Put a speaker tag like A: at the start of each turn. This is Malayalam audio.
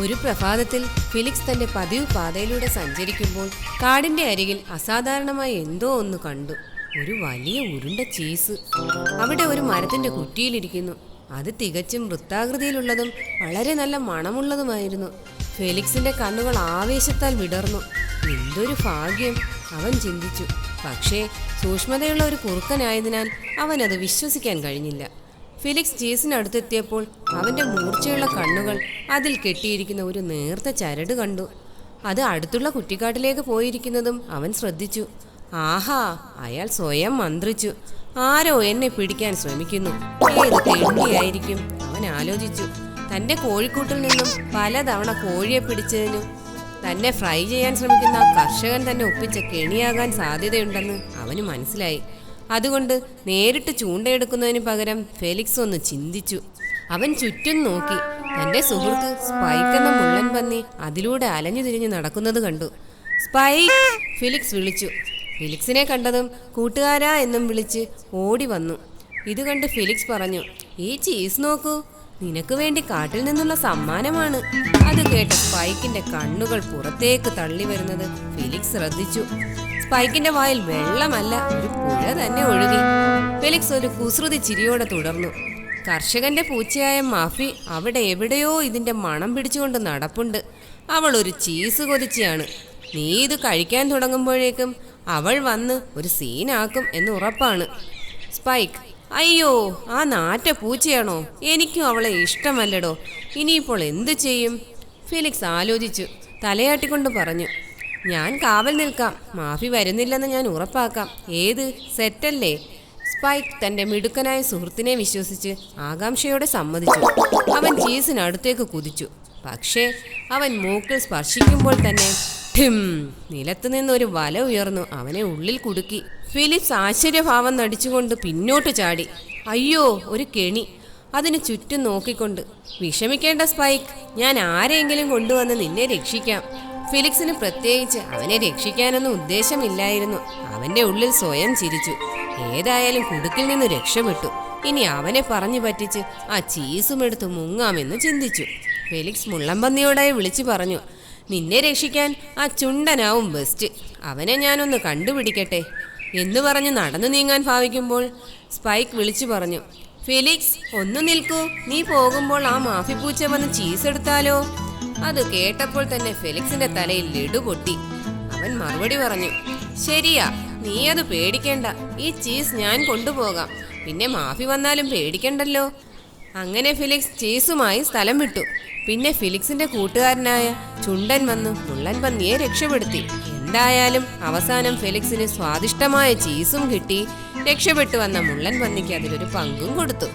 A: ഒരു പ്രഭാതത്തിൽ ഫിലിക്സ് തന്റെ പതിവ് പാതയിലൂടെ സഞ്ചരിക്കുമ്പോൾ കാടിന്റെ അരികിൽ അസാധാരണമായി എന്തോ ഒന്ന് കണ്ടു. ഒരു വലിയ ഉരുണ്ട ചീസ് അവിടെ ഒരു മരത്തിന്റെ കുറ്റിയിലിരിക്കുന്നു. അത് തികച്ചും വൃത്താകൃതിയിലുള്ളതും വളരെ നല്ല മണമുള്ളതുമായിരുന്നു. ഫെലിക്സിന്റെ കണ്ണുകൾ ആവേശത്താൽ വിടർന്നു. എന്തൊരു ഭാഗ്യം, അവൻ ചിന്തിച്ചു. പക്ഷേ സൂക്ഷ്മതയുള്ള ഒരു കുറുക്കനായതിനാൽ അവനത് വിശ്വസിക്കാൻ കഴിഞ്ഞില്ല. ഫിലിക്സ് ചീസിനടുത്തെത്തിയപ്പോൾ അവൻ്റെ മൂർച്ചയുള്ള കണ്ണുകൾ അതിൽ കെട്ടിയിരിക്കുന്ന ഒരു നേർത്ത ചരട് കണ്ടു. അത് അടുത്തുള്ള കുറ്റിക്കാട്ടിലേക്ക് പോയിരിക്കുന്നതും അവൻ ശ്രദ്ധിച്ചു. ആഹാ, അയാൾ സ്വയം മന്ത്രിച്ചു. ആരോ എന്നെ പിടിക്കാൻ ശ്രമിക്കുന്നു. ഏത് തെണ്ടിയായിരിക്കും, അവൻ ആലോചിച്ചു. തൻ്റെ കോഴിക്കൂട്ടിൽ നിന്നും പലതവണ കോഴിയെ പിടിച്ചതിനും തന്നെ ഫ്രൈ ചെയ്യാൻ ശ്രമിക്കുന്ന ആ കർഷകൻ തന്നെ ഒപ്പിച്ച കെണിയാകാൻ സാധ്യതയുണ്ടെന്ന് അവന് മനസ്സിലായി. അതുകൊണ്ട് നേരിട്ട് ചൂണ്ടയെടുക്കുന്നതിന് പകരം ഫെലിക്സ് ഒന്ന് ചിന്തിച്ചു. അവൻ ചുറ്റും നോക്കി. തൻ്റെ സുഹൃത്ത് സ്പൈക്ക് എന്ന മുള്ളൻ പന്നി അതിലൂടെ അലഞ്ഞു തിരിഞ്ഞു നടക്കുന്നത് കണ്ടു. സ്പൈക്ക്, ഫിലിക്സ് വിളിച്ചു. ഫിലിക്സിനെ കണ്ടതും കൂട്ടുകാരാ എന്നും വിളിച്ച് ഓടി വന്നു. ഇത് കണ്ട് ഫിലിക്സ് പറഞ്ഞു, ഈ ചീസ് നോക്കൂ, നിനക്ക് വേണ്ടി കാട്ടിൽ നിന്നുള്ള സമ്മാനമാണ്. അത് കേട്ട് സ്പൈക്കിന്റെ കണ്ണുകൾ പുറത്തേക്ക് തള്ളി വരുന്നത് ഫിലിക്സ് ശ്രദ്ധിച്ചു. സ്പൈക്കിന്റെ വായിൽ വെള്ളമല്ല, ഒരു പുഴ തന്നെ ഒഴുകി. ഫെലിക്സ് ഒരു കുസൃതി ചിരിയോടെ തുടർന്നു. കർഷകന്റെ പൂച്ചയായ മാഫി അവിടെ എവിടെയോ ഇതിന്റെ മണം പിടിച്ചുകൊണ്ട് നടപ്പുണ്ട്. അവൾ ഒരു ചീസ് കൊതിച്ചയാണ്. നീ ഇത് കഴിക്കാൻ തുടങ്ങുമ്പോഴേക്കും അവൾ വന്ന് ഒരു സീനാക്കും എന്ന് ഉറപ്പാണ്. സ്പൈക്ക്, അയ്യോ, ആ നാറ്റ പൂച്ചയാണോ? എനിക്കും അവളെ ഇഷ്ടമല്ലടോ. ഇനിയിപ്പോൾ എന്ത് ചെയ്യും? ഫെലിക്സ് ആലോചിച്ചു. തലയാട്ടിക്കൊണ്ട് പറഞ്ഞു, ഞാൻ കാവൽ നിൽക്കാം. മാഫി വരുന്നില്ലെന്ന് ഞാൻ ഉറപ്പാക്കാം. ഏത്, സെറ്റല്ലേ? സ്പൈക്ക് തൻ്റെ മിടുക്കനായ സുഹൃത്തിനെ വിശ്വസിച്ച് ആകാംക്ഷയോടെ സമ്മതിച്ചു. അവൻ ചീസിനടുത്തേക്ക് കുതിച്ചു. പക്ഷേ അവൻ മൂക്കിൽ സ്പർശിക്കുമ്പോൾ തന്നെ നിലത്തുനിന്നൊരു വല ഉയർന്നു അവനെ ഉള്ളിൽ കുടുക്കി. ഫിലിപ്സ് ആശ്ചര്യഭാവം നടിച്ചുകൊണ്ട് പിന്നോട്ട് ചാടി. അയ്യോ, ഒരു കെണി! അതിന് ചുറ്റും നോക്കിക്കൊണ്ട്, വിഷമിക്കേണ്ട സ്പൈക്ക്, ഞാൻ ആരെയെങ്കിലും കൊണ്ടുവന്ന് നിന്നെ രക്ഷിക്കാം. ഫിലിക്സിന് പ്രത്യേകിച്ച് അവനെ രക്ഷിക്കാനൊന്നും ഉദ്ദേശമില്ലായിരുന്നു. അവൻ്റെ ഉള്ളിൽ സ്വയം ചിരിച്ചു. ഏതായാലും കുടുക്കിൽ നിന്ന് രക്ഷപ്പെട്ടു. ഇനി അവനെ പറഞ്ഞു പറ്റിച്ച് ആ ചീസുമെടുത്ത് മുങ്ങാമെന്ന് ചിന്തിച്ചു. ഫെലിക്സ് മുള്ളംപന്നിയോടായി വിളിച്ചു പറഞ്ഞു, നിന്നെ രക്ഷിക്കാൻ ആ ചുണ്ടനാവും ബെസ്റ്റ്. അവനെ ഞാനൊന്ന് കണ്ടുപിടിക്കട്ടെ എന്ന് പറഞ്ഞ് നടന്നു നീങ്ങാൻ ഭാവിക്കുമ്പോൾ സ്പൈക്ക് വിളിച്ചു പറഞ്ഞു, ഫെലിക്സ്, ഒന്ന് നിൽക്കൂ. നീ പോകുമ്പോൾ ആ മാഫിപ്പൂച്ച വന്ന് ചീസ് എടുത്താലോ? അത് കേട്ടപ്പോൾ തന്നെ ഫെലിക്സിന്റെ തലയിൽ ലഡു പൊട്ടി. അവൻ മറുപടി പറഞ്ഞു, ശരിയാ, നീ അത് പേടിക്കേണ്ട. ഈ ചീസ് ഞാൻ കൊണ്ടുപോകാം. പിന്നെ മാഫി വന്നാലും പേടിക്കണ്ടല്ലോ. അങ്ങനെ ഫിലിക്സ് ചീസുമായി സ്ഥലം വിട്ടു. പിന്നെ ഫിലിക്സിന്റെ കൂട്ടുകാരനായ ചുണ്ടൻ വന്നു മുള്ളൻ പന്നിയെ രക്ഷപ്പെടുത്തി. എന്തായാലും അവസാനം ഫെലിക്സിന് സ്വാദിഷ്ടമായ ചീസും കിട്ടി. രക്ഷപ്പെട്ടു വന്ന മുള്ളൻ പന്നിക്ക് അതിലൊരു പങ്കും കൊടുത്തു.